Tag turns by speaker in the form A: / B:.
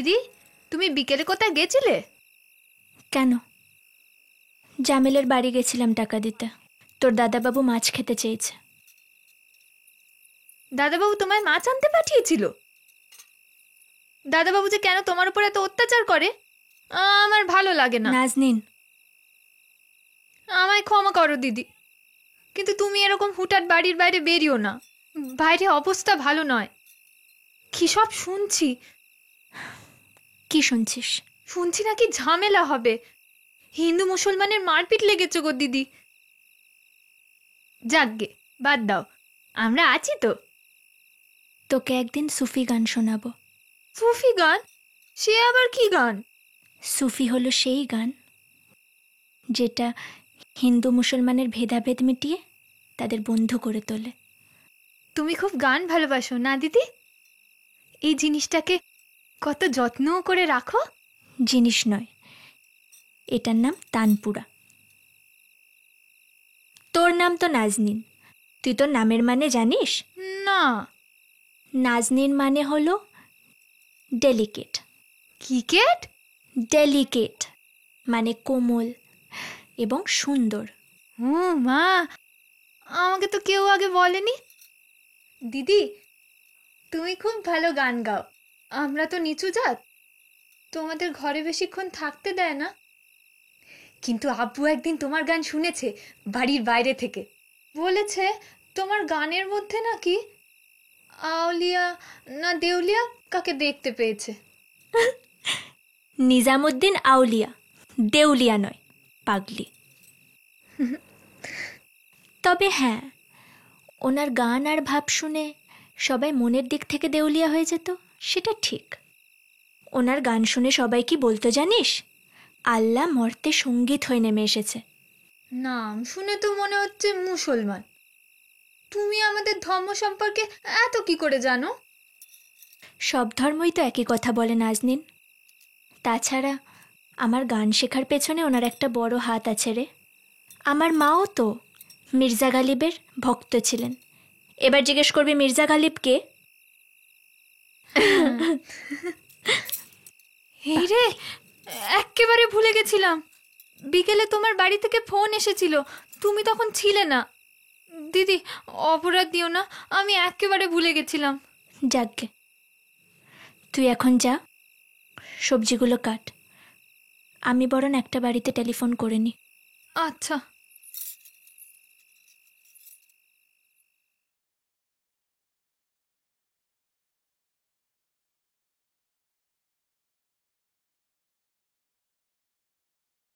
A: দিদি, তুমি বিকেলে কোথায় গেছিলে?
B: কেন? জামিলের বাড়ি গেছিলাম টাকা দিতে। তোর দাদাবাবু মাছ খেতে চেয়েছে।
A: দাদাবাবু তোমায় মাছ আনতে পাঠিয়েছিল? দাদাবাবু যে কেন তোমার উপর এত অত্যাচার করে আমার ভালো লাগে না।
B: নাজনীন,
A: আমায় ক্ষমা করো দিদি, কিন্তু তুমি এরকম হুটহাট বাড়ির বাইরে বেরিও না। বাইরে অবস্থা ভালো নয়। কি সব শুনছি।
B: কি শুনছিস?
A: শুনছি নাকি ঝামেলা হবে, হিন্দু মুসলমানের মারপিট লেগেছে গো দিদি। যাকগে, বাদ দাও, আমরা আছি তো।
B: তোকে একদিন সুফি গান শোনাবো।
A: সুফি গান? সে আবার কি গান?
B: সুফি হলো সেই গান যেটা হিন্দু মুসলমানের ভেদাভেদ মিটিয়ে তাদের বন্ধু করে তোলে।
A: তুমি খুব গান ভালোবাসো না দিদি? এই জিনিসটাকে কত যত্ন করে রাখো।
B: জিনিস নয়, এটার নাম তানপুরা। তোর নাম তো নাজনীন, তুই তোর নামের মানে জানিস?
A: না।
B: নাজনীন মানে হলো ডেলিকেট।
A: ক্রিকেট?
B: ডেলিকেট মানে কোমল এবং সুন্দর।
A: ও মা, আমাকে তো কেউ আগে বলেনি। দিদি, তুমি খুব ভালো গান গাও। আমরা তো নিচু জাত, তোমাদের ঘরে বেশিক্ষণ থাকতে দেয় না। কিন্তু আব্বু একদিন তোমার গান শুনেছে বাড়ির বাইরে থেকে। বলেছে তোমার গানের মধ্যে নাকি আউলিয়া না দেউলিয়া কাকে দেখতে পেয়েছে।
B: নিজামুদ্দিন আউলিয়া, দেউলিয়া নয়, পাগলি। তবে হ্যাঁ, ওনার গান আর ভাব শুনে সবাই মনের দিক থেকে দেউলিয়া হয়ে যেত, সেটা ঠিক। ওনার গান শুনে সবাই কি বলতো জানিস? আল্লাহ মর্তে সঙ্গীত হয়ে নেমে এসেছে।
A: নাম শুনে তো মনে হচ্ছে মুসলমান। তুমি আমাদের ধর্ম সম্পর্কে এত কি করে জানো?
B: সব ধর্মই তো একই কথা বলে নাজনীন। তাছাড়া আমার গান শেখার পেছনে ওনার একটা বড় হাত আছে রে। আমার মাও তো মির্জা গালিবের ভক্ত ছিলেন। এবার জিজ্ঞেস করবি মির্জা গালিব কে?
A: এই রে, একেবারে ভুলে গেছিলাম। বিকেলে তোমার বাড়ি থেকে ফোন এসেছিল, তুমি তখন ছিলে না। দিদি, অপরাধ দিও না, আমি একেবারে ভুলে গেছিলাম।
B: যাকগে, তুই এখন যা, সবজিগুলো কাট। আমি বরং একটা বাড়িতে টেলিফোন করে নি।
A: আচ্ছা।